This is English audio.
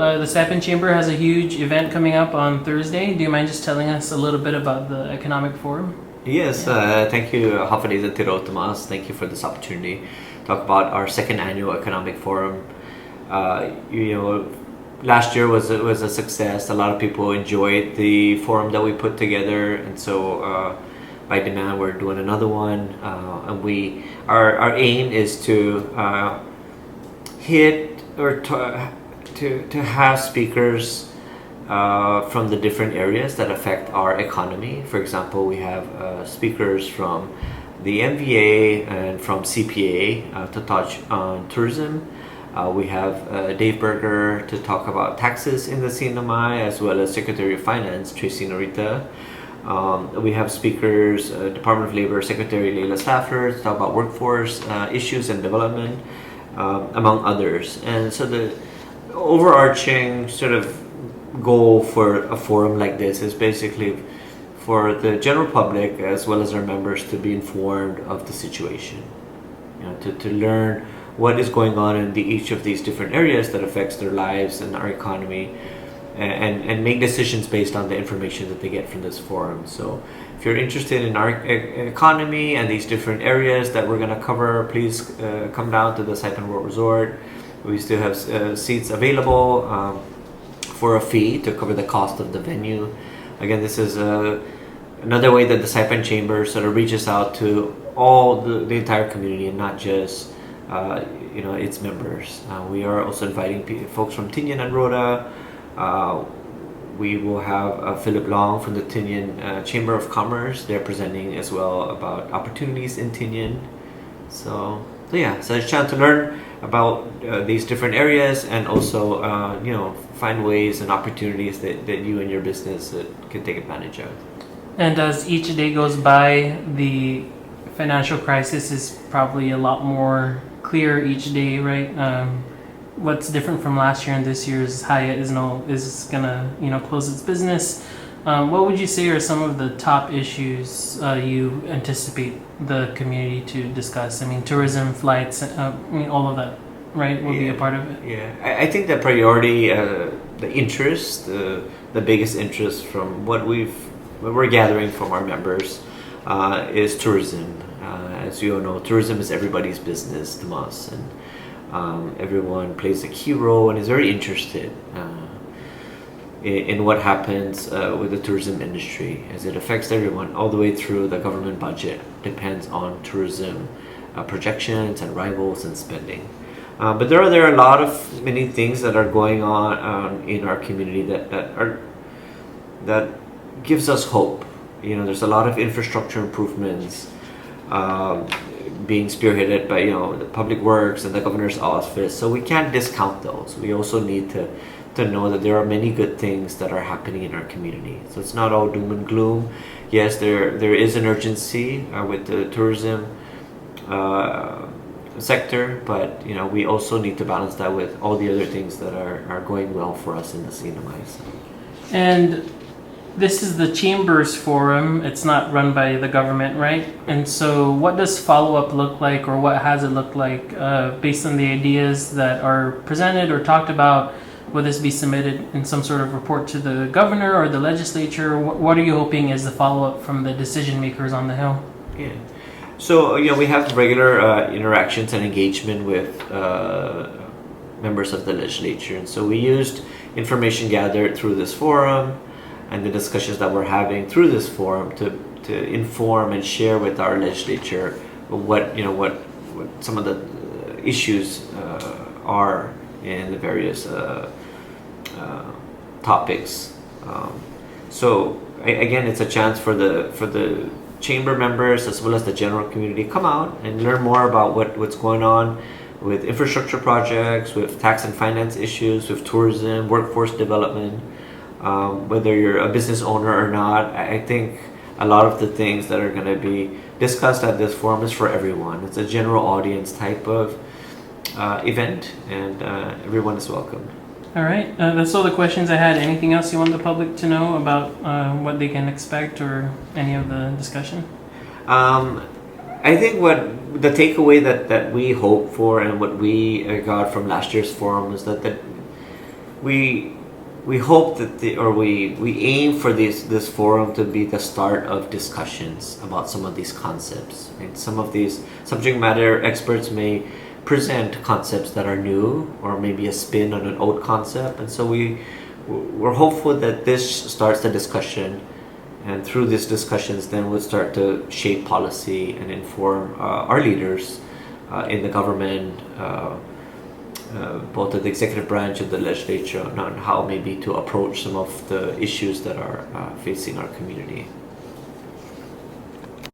The Saipan Chamber has a huge event coming up on Thursday. Do you mind just telling us a little bit about the Economic Forum? Yes, thank you, Hafaliz and Tiro Tomas. Thank you for this opportunity to talk about our second annual Economic Forum. Last year was a success. A lot of people enjoyed the forum that we put together, and so by demand, we're doing another one. And our aim is to hit or to have speakers from the different areas that affect our economy. For example, we have speakers from the MVA and from CPA to touch on tourism. We have Dave Berger to talk about taxes in the CNMI, as well as Secretary of Finance Tracy Norita. We have speakers, Department of Labor Secretary Leila Stafford to talk about workforce issues and development, among others. And so the overarching sort of goal for a forum like this is basically for the general public as well as our members to be informed of the situation, to learn what is going on in each of these different areas that affects their lives and our economy, and make decisions based on the information that they get from this forum. So if you're interested in our economy and these different areas that we're going to cover, please come down to the Saipan World Resort. We still have seats available for a fee to cover the cost of the venue. Again, this is another way that the Saipan Chamber sort of reaches out to all the entire community and not just its members. We are also inviting folks from Tinian and Rhoda. We will have Philip Long from the Tinian Chamber of Commerce. They're presenting as well about opportunities in Tinian. So it's a chance to learn about these different areas and also find ways and opportunities that you and your business can take advantage of. And as each day goes by, the financial crisis is probably a lot more clear each day, right? What's different from last year and this year is Hyatt is gonna close its business. What would you say are some of the top issues you anticipate the community to discuss? I mean, tourism, flights, all of that, right, will be a part of it? Yeah, I think the priority, the interest, the biggest interest from what we're gathering from our members is tourism. As you all know, tourism is everybody's business, Tomas, and everyone plays a key role and is very interested in what happens with the tourism industry, as it affects everyone all the way through the government budget. Depends on tourism projections and arrivals and spending. But there are a lot of many things that are going on in our community that gives us hope. There's a lot of infrastructure improvements being spearheaded by the Public Works and the Governor's Office. So we can't discount those. We also need to know that there are many good things that are happening in our community. So it's not all doom and gloom. Yes, there is an urgency with the tourism sector, but we also need to balance that with all the other things that are going well for us in the CNMI. And this is the Chamber's forum. It's not run by the government, right? And so what does follow-up look like, or what has it looked like based on the ideas that are presented or talked about? Will this be submitted in some sort of report to the governor or the legislature? What are you hoping is the follow-up from the decision makers on the Hill? Yeah. So, we have regular interactions and engagement with members of the legislature. And so we used information gathered through this forum and the discussions that we're having through this forum to inform and share with our legislature what some of the issues are in the various topics. So again, it's a chance for the chamber members as well as the general community come out and learn more about what's going on with infrastructure projects, with tax and finance issues, with tourism, workforce development. Whether you're a business owner or not, I think a lot of the things that are going to be discussed at this forum is for everyone. It's a general audience type of event, and everyone is welcome. All right, that's all the questions I had. Anything else you want the public to know about what they can expect or any of the discussion? I think what the takeaway that we hope for and what we got from last year's forum is that we hope that we aim for this forum to be the start of discussions about some of these concepts. And some of these subject matter experts may present concepts that are new or maybe a spin on an old concept, and so we're hopeful that this starts the discussion, and through these discussions then we'll start to shape policy and inform our leaders in the government, both at the executive branch and the legislature, on how maybe to approach some of the issues that are facing our community.